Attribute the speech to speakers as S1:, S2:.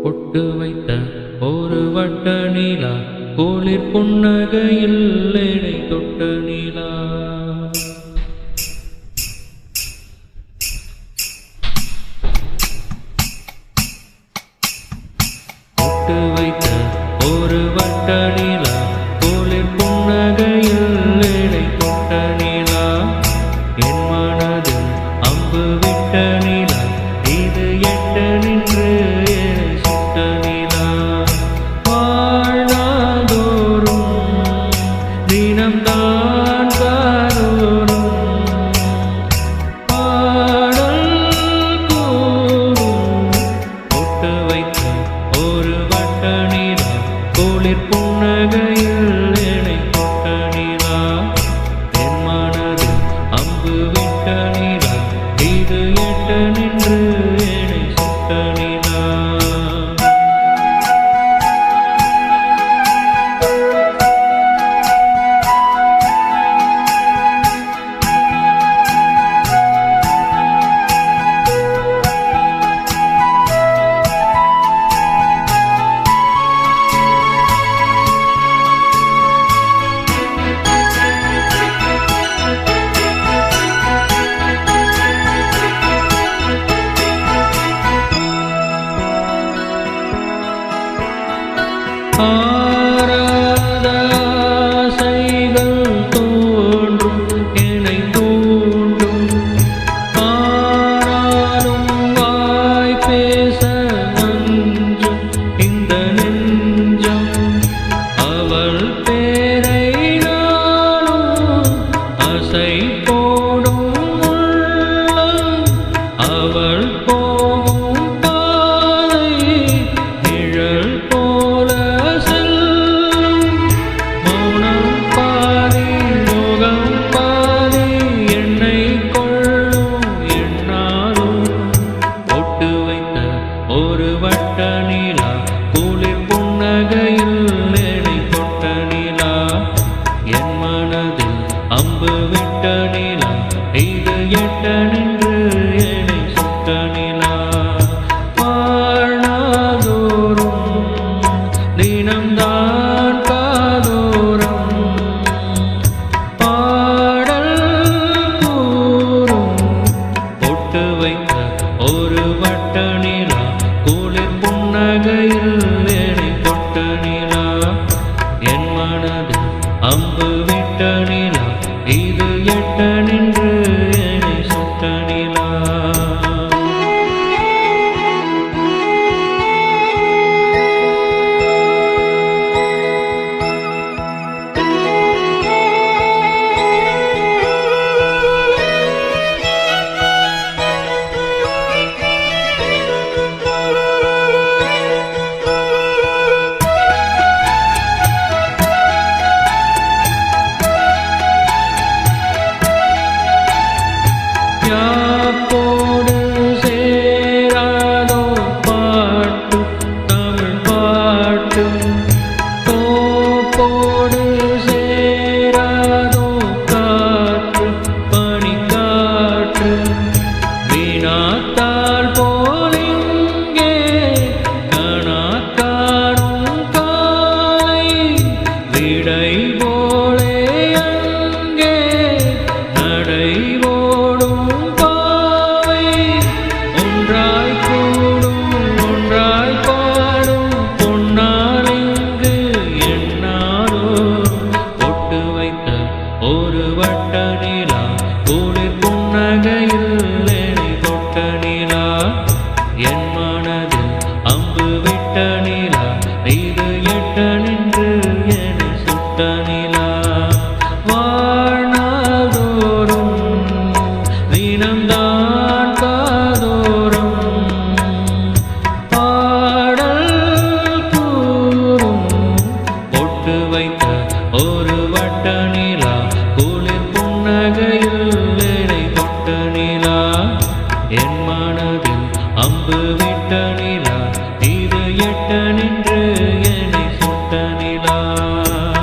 S1: பொட்டு வைத்த ஒரு வட்ட நீலா, குளிர் புன்னகையில் என்னை தொட்ட நீலா. பொட்டு வைத்த ஒரு வட்ட நீலா, குளிர் புன்னகையில் என்னை தொட்ட நீலா. என் மனதில் அம்பு விட்ட நீலா, இது எட்ட நின்று என்னை சுட்ட நீலா. வாழ்நாள்தோறும் தினம்தான் காதோறும் பாடல் கூறும். பொட்டு வைத்த ஒரு வட்ட நீலா, குளிர் புன்னகையில் என்னை தொட்ட நீலா. என் மனதில் அம்பு விட்ட நீலா, இது எட்ட நின்று என்னை சுட்ட நீலா. ஆராத ஆசைகள் தோன்றும், என்னை தூண்டும். ஆனாலும் வாய் பேச அஞ்சும் இந்த நெஞ்சம். அவள் பேரை நானும் அசை போடும் உள்ளம். அவள் போகும் பாதை நிழல் போல செல்லும். மௌனம் பாதி மோகம் பாதி என்னை கொள்ளும் என்னாலும். பொட்டு வைத்த ஒரு வட்ட நீலா, குளிர் புன்னகையில் என்னை தொட்ட நீலா. என் மனதில் அம்பு விட்ட நீலா, இது எட்ட நின்று என்னை சுட்ட நீலா. வாழ்நாள்தோறும் தினம்தான் காதோறும் பாடல் கூறும். பொட்டு வைத்த ஒரு வட்ட நீலா, குளிர் புன்னகையில் என்னை தொட்ட நீலா. என் மனதில் அம்பு விட்ட நீலா, இது எட்ட நின்று என்னை சுட்ட நீலா. யாப்போடு சேராதோ பாட்டு தமிழ் பாட்டு, தோப்போடு சேராதோ காற்று பனிக்காற்று. வினாத்தாள்